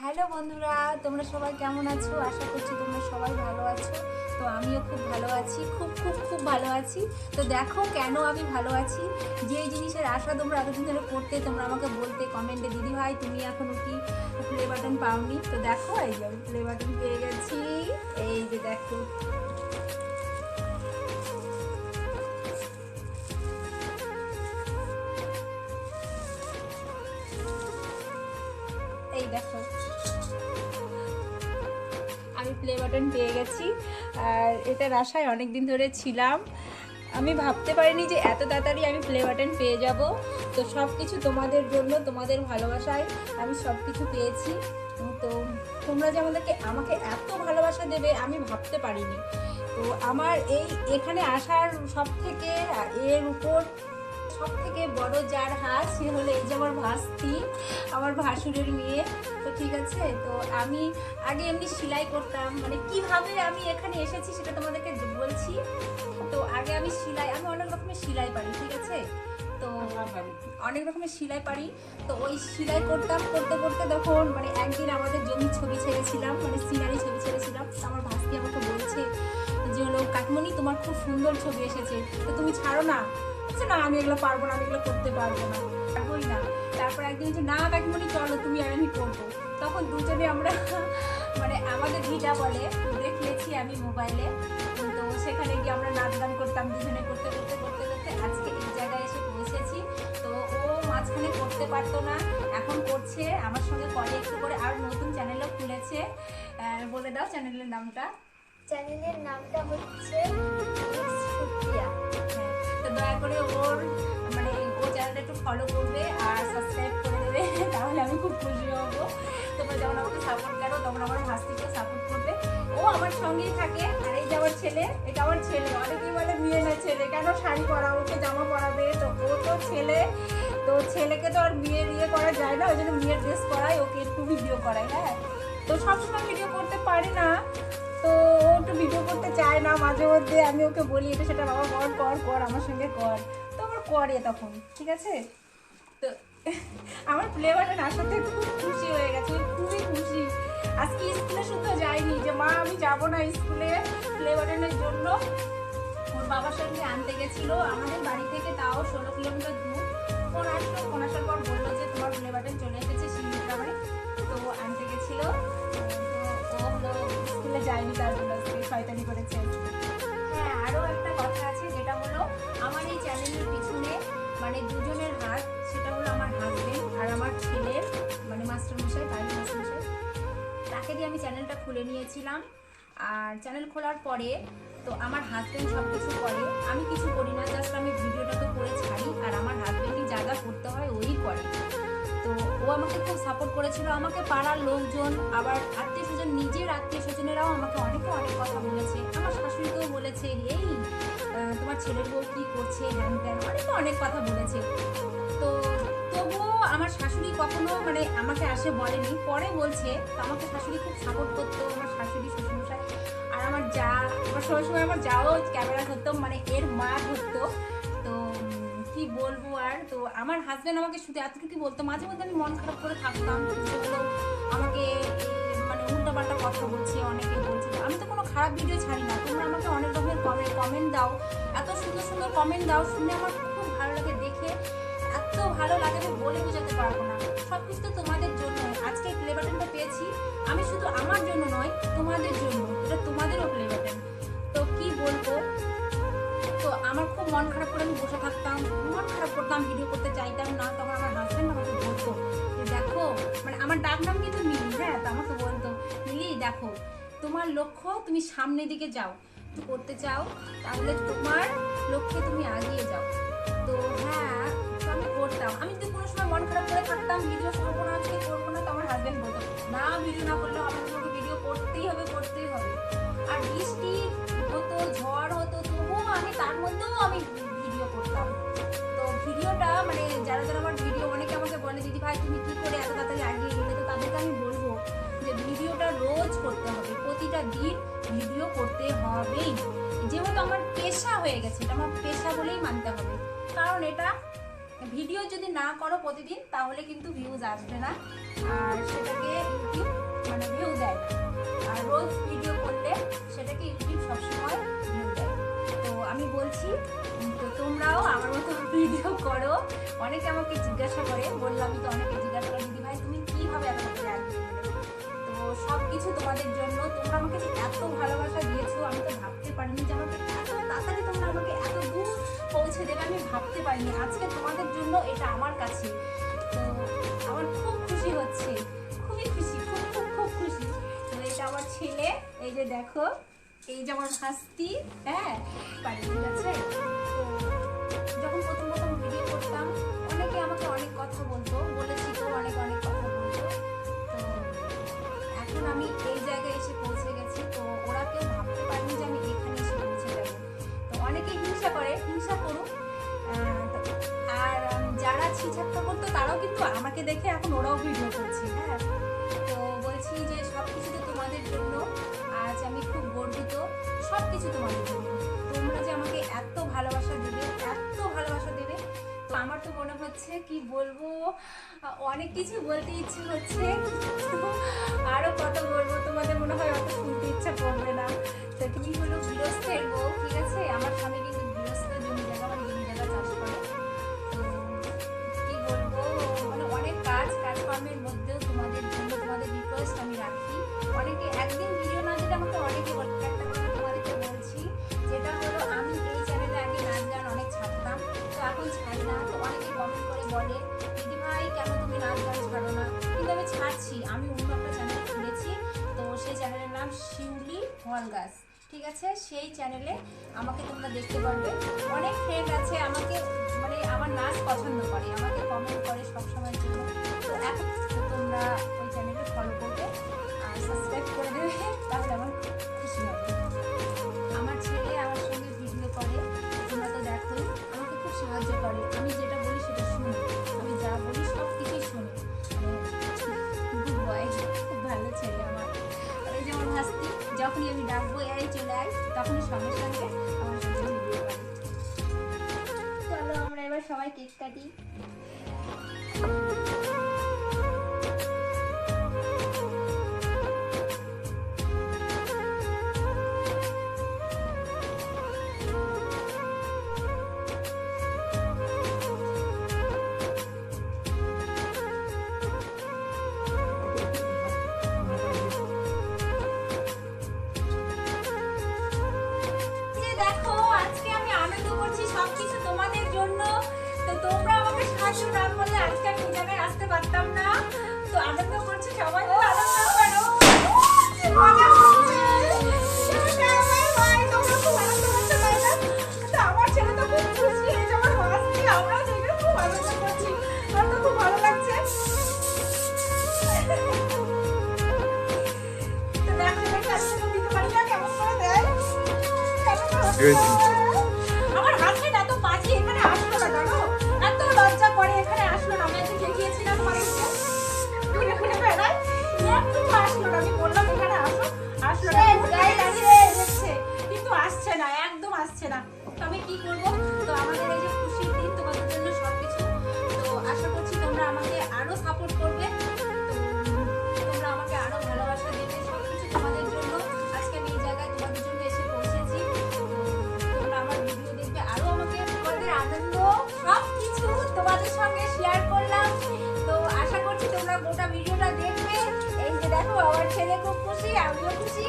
Hello বন্ধুরা, তোমরা সবাই কেমন আছো? আশা করছি তোমরা সবাই ভালো আছো। তো আমিও খুব ভালো আছি, খুব খুব খুব ভালো আছি। তো দেখো কেন আমি ভালো আছি। যেই জিনিসের আশা তোমরা এতদিন ধরে করতে, তোমরা আমাকে বলতে কমেন্টে, দিদি ভাই তুমি এখনো কি প্লে বাটন পাওনি। তো দেখো এই যে আমি প্লে বাটন পেয়ে গেছি। এই যে দেখো, এই দেখো আমি প্লে বাটন পেয়ে গেছি। আর এটার আশায় অনেক দিন ধরে ছিলাম। আমি ভাবতে পারিনি যে এত তাড়াতাড়ি আমি প্লে বাটন পেয়ে যাব। তো সব কিছু তোমাদের জন্য, তোমাদের ভালোবাসায় আমি সব কিছু পেয়েছি। তো তোমরা যে আমাকে এত ভালোবাসা দেবে আমি ভাবতে পারিনি। তো আমার এখানে আসার সব থেকে এর উপর সব থেকে বড় যার হাত সে হলো এই যে আমার ভাস্তি, আমার ভাসুরের মেয়ে। তো ঠিক আছে, তো আমি আগে এমনি সেলাই করতাম, মানে কিভাবে আমি এখানে এসেছি সেটা তোমাদেরকে বলছি। তো আগে আমি অনেক রকমের সেলাই পারি, ঠিক আছে। তো অনেক রকমের সেলাই পারি। তো ওই সেলাই করতাম, করতে করতে তখন মানে একদিন আমাদের জমির ছবি ছেড়েছিলাম, মানে সিনারি ছবি ছেড়েছিলাম। তো আমার ভাস্তি আমাকে বলছে যে হলো, কাকিমণি তোমার খুব সুন্দর ছবি এসেছে, তো তুমি ছাড়ো না। না আমি এগুলো পারবো না, আমি এগুলো করতে পারবো না, পারবোই না। তারপর একদিন হচ্ছে, না কাকিমণি চলো তুমি আর আমি করবো। তখন দুজনে আমরা মানে আমাদের ভিটা বলে দেখিয়েছি আমি মোবাইলে। তো সেখানে গিয়ে আমরা নাচ গান করতাম দুজনে, করতে করতে করতে করতে আজকে এই জায়গায় এসে পৌঁছেছি। তো ও মাঝখানে করতে পারতো না, এখন করছে আমার সঙ্গে, করে একটু করে। আর নতুন চ্যানেলও খুলেছে। বলে দাও চ্যানেলের নামটা। চ্যানেলের নামটা হচ্ছে সুপ্রিয়া। তো দয়া করে মানে ও চ্যানেলটা একটু ফলো করবে আর সাবস্ক্রাইব করে দেবে, তাহলে আমি খুব খুশি হবো। তোমরা যেমন আমাকে সাপোর্ট করো তেমন আমার ভাস্তিকে সাপোর্ট করবে। ও আমার সঙ্গেই থাকে। আর এই যে আমার ছেলে, এটা আমার ছেলে। অনেকেই বলে মেয়ে না ছেলে, কেন শাড়ি পরা, ওকে জামা পরাবে। তো ও তো ছেলে, তো ছেলেকে তো আর বিয়ে করা যায় না, ওই জন্য মেয়ের ড্রেস পরাই, ওকে একটু ভিডিও করাই। হ্যাঁ, তো সবসময় ভিডিও করতে পারি না, তো ও একটু ভিডিও করতে চায় না। মাঝে মধ্যে আমি ওকে বলি এটা সেটা, বাবা কর কর কর আমার সঙ্গে কর, তো আমার করে তখন, ঠিক আছে। তো আমার প্লে বাটন আসাতে খুব খুশি হয়ে গেছে, খুবই খুশি। আজকে স্কুলে শুধু যাইনি যে মা আমি যাবো না স্কুলে প্লে বাটনের জন্য। ওর বাবার সঙ্গে আনতে গেছিলো আমাদের বাড়ি থেকে, তাও 16 কিলোমিটার দূর। ফোন আসার পর বললো যে তোমার প্লে বাটন চলে এসেছে শিলিগুড়ি। তো আনতে গেছিলো। তো ও হলো স্কুলে যায়নি, তার জন্য শয়তানি করেছে। হ্যাঁ, আরও একটা কথা আছে, যেটা হলো আমার এই চ্যানেলের পিছনে মানে দুজনের হাত। সেটা হলো আমার হাজবেন্ড আর আমার ছেলের মানে মাস্টারমশাই, তারিক মাস্টারমশাই। তাকে দিয়ে আমি চ্যানেলটা খুলে নিয়েছিলাম। আর চ্যানেল খোলার পরে তো আমার হাজবেন্ড সব কিছু করে, আমি কিছু করি না, জাস্ট আমি ভিডিওটাকে করে ছাড়ি। আর আমার হাজবেন্ডই যা যা করতে হয় ওই করে। তো ও আমাকে খুব সাপোর্ট করেছিল। আমাকে পাড়ার লোকজন, আবার আত্মীয় স্বজন, নিজের আত্মীয় স্বজনেরাও আমাকে অনেক কথা বলেছে। আমার শাশুড়িকেও বলেছে, এই তোমার ছেলের বউ কী করছে, হ্যান ত্যান, অনেক কথা বলেছে। তো তবুও আমার শাশুড়ি কখনো মানে আমাকে আসে বলেনি, পরে বলছে। তো আমাকে শাশুড়ি খুব সাপোর্ট করতো, আমার শাশুড়ি, শ্বশুরমশাই। আর আমার যা, আমার সবসময় আমার যাও ক্যামেরা ধরতো, মানে এর মা ধরতো। তো কি বলবো আর। তো আমার হাজব্যান্ড আমাকে শুধু এতটুকু বলতো, মাঝে মধ্যে আমি মন খারাপ করে থাকতাম, যেগুলো আমাকে মানে উল্টোপাল্টা কথা বলছে, অনেকে বলছে। আমি তো কোনো খারাপ ভিডিও ছাড়ি না, তোমরা আমাকে অনেক রকমের কমেন্ট দাও, এত সুন্দর সুন্দর কমেন্ট দাও, শুনে আমার খুব ভালো লাগে, দেখে এত ভালো লাগে যে বলে বোঝাতে পারবো না। সব কিছু তো তোমাদের জন্য। আজকে প্লে বাটনটা পেয়েছি আমি শুধু আমার জন্য নয়, তোমাদের জন্য। এটা তোমাদেরও প্লে বাটন। তো কি বলবো, তো আমার খুব মন খারাপ করে আমি বসে থাকতাম, মন খারাপ করতাম, ভিডিও করতে চাইতাম না। তখন আমার হাজব্যান্ড আমাকে বলতো যে দেখো, মানে আমার ডাক নাম কিন্তু মিলি। হ্যাঁ, তো আমাকে বলতো, মিলি দেখো, তোমার লক্ষ্য, তুমি সামনের দিকে যাও, তুমি করতে চাও, তাহলে তোমার লক্ষ্যে তুমি আগিয়ে যাও। তো হ্যাঁ, তো আমি করতাম। আমি যদি কোনো সময় মন খারাপ করে থাকতাম, ভিডিও করবো না, আজকে করবো না, তো আমার হাজব্যান্ড বলতো, না ভিডিও না করলে হবে, তোমাকে ভিডিও করতেই হবে, করতেই হবে। আর বৃষ্টি হতো, ঝড় হতো, তবুও আমি তার মধ্যেও আমি ভিডিও করতাম। তো ভিডিওটা মানে যারা যারা আমার ভিডিও, অনেকে আমাকে বলে দিদি ভাই তুমি কি করে এত তাড়াতাড়ি এগিয়ে গেলে। তো তাদেরকে আমি বলবো যে ভিডিওটা রোজ করতে হবে, প্রতিটা দিন ভিডিও করতে হবেই। যেহেতু আমার পেশা হয়ে গেছে, এটা আমার পেশা বলেই মানতে হবে। কারণ এটা ভিডিও যদি না করো প্রতিদিন, তাহলে কিন্তু ভিউজ আসবে না, আর সেটাকে ইউটিউব করছি। তো তোমরাও আমার মতো ভিডিও করো। অনেকে আমাকে জিজ্ঞাসা করে, বললামই তো, অনেকে জিজ্ঞাসা করে দিদি ভাই তুমি কিভাবে এত করে আসবে। তো সব কিছু তোমাদের জন্য। তোমরা আমাকে যে এত ভালোবাসা দিয়েছো আমি তো ভাবতে পারিনি যে আমাকে এত তাড়াতাড়ি তোমরা আমাকে এত দূর পৌঁছে দেবে, আমি ভাবতে পারিনি। আজকে তোমাদের জন্য এটা আমার কাছে, তো আমার খুব খুশি হচ্ছে, খুবই খুশি, খুব খুব খুব খুশি। তো এটা আমার ছেলে, এই যে দেখো, এই যে আমার ভাস্তি, হ্যাঁ পারি, ঠিক আছে। তো যখন প্রথম প্রথম ভিডিও করতাম অনেকে আমাকে অনেক কথা বলতো, বলেছি তো অনেক অনেক কথা বলতো। তো এখন আমি এই জায়গায় এসে পৌঁছে গেছি, তো ওরা কেউ ভাবতে পারেনি যে আমি এখানে এসে পৌঁছে যাবো। তো অনেকে হিংসা করে, হিংসা করুক। আর যারা ছিছাক্কা করতো তারাও কিন্তু আমাকে দেখে এখন ওরাও ভিডিও করছে, হ্যাঁ। তো বলছি যে সব কিছু তো তোমাদের জন্য, আজ আমি খুব গর্বিত, সব কিছু তোমাদের জন্য। তোমরা যে আমাকে এত ভালোবাসা দেবে, এত ভালোবাসা দেবে, তো আমার তো মনে হচ্ছে কি বলবো, অনেক কিছু বলতে ইচ্ছে হচ্ছে, আরো কত বলবো, তোমাদের মনে হয় অত শুনতে ইচ্ছা করবে না। তো তুমি হলো গৃহস্থের বউ, ঠিক আছে। আমার স্বামী কিন্তু গৃহস্থ, জমি জায়গা মানে জমি জায়গা চাষ করে। তো কি বলবো, মানে অনেক কাজকর্মের মধ্যেও তোমাদের জন্য, তোমাদের রিকোয়েস্ট আমি রাখি। অনেকে একদিন ভিডিও না দিলে আমাকে অনেকে বলে, একটা কথা তোমাদেরকে বলছি, যেটা হলো আমি এই চ্যানেলে আগে নাচ গান অনেক ছাড়তাম, তো এখন ছাড়ি না। তো অনেকে কমেন্ট করে বলে দিদি ভাই কেন তুমি নাচ গান ছাড়ো না, কিন্তু আমি ছাড়ছি। আমি অন্য একটা চ্যানেল খুলেছি, তো সেই চ্যানেলের নাম শিউলি হলগাছ, ঠিক আছে। সেই চ্যানেলে আমাকে তোমরা দেখতে পারবে। অনেক ফ্রেন্ড আছে আমাকে, মানে আমার নাচ পছন্দ করে, আমাকে কমেন্ট করে সবসময়ের জন্য। তো এখন তো তোমরা ওই চ্যানেলে ফলো করবে আর সাবস্ক্রাইব করে দেবে, তাহলে আমার খুশি হবে। আমার ছেলে আমার সঙ্গে ভিডিও করে, তোমরা তো দেখোই, আমাকে খুব সাহায্য করে। আমি যেটা বলি সেটা শুনে, আমি যা বলি সব কিছুই শুনে, গুড বয়, খুব ভালো ছেলে আমার। আর এই যে আমার ভাস্তি, যখনই আমি ডাকবো এই চলে আয়, তখনই সঙ্গে সঙ্গে আমার সাথে ভিডিও করে। চলো আমরা এবার সবাই কেক কাটি। দেখো আজকে আমি আনন্দ করছি সবকিছু তোমাদের জন্য। তো তোমরা আমাকে সাহায্য না করলে আজকে আমি এই জায়গায় আসতে পারতাম না। তো আনন্দ করছি, সবাই তো আনন্দ করো। মজা হচ্ছে। ভাই, তোমরা খুব আনন্দ করছো, তাই না? তো আমার ছেলে তো খুব খুশি, এই যে আমার ভাস্তি, আমরাও দেখে খুব আনন্দ করছি, আমার তো খুব ভালো লাগছে। তো দেখো দেখে আজকে দিতে পারি না, কেমন করে দেয়। আমার হাজবেন্ড এত বাজে, এখানে আসলো না, জানো, এত লজ্জা করে এখানে আসলো না। আমি আজকে দেখিয়েছিলাম তোমাদেরকে, ঘুরে ঘুরে বেড়াই, একটু আসলো না। আমি বললাম এখানে আসো, আসলো না, দেখছে কিন্তু আসছে না, একদম আসছে না। তো আমি কি করবো। তো আমাদের এই যে খুশির দিন, তোমাদের জন্য সবকিছু। তো আশা করছি তোমরা আমাকে আরো সাপোর্ট করবে, তো তোমরা আমাকে আরো ভালোবাসা দেবে, সবকিছু তোমাদের জন্য। আজকে আমি এই জায়গায় তোমাদের জন্য এসে পৌঁছেছি। তোমরা আমার ভিডিও দেখবে, আরো আমাকে তোমাদের আনন্দ সবকিছু তোমাদের সঙ্গে শেয়ার করলাম। তো আশা করছি তোমরা গোটা ভিডিওটা দেখবে। এই যে দেখো আমার ছেলে খুব খুশি, আমিও খুশি।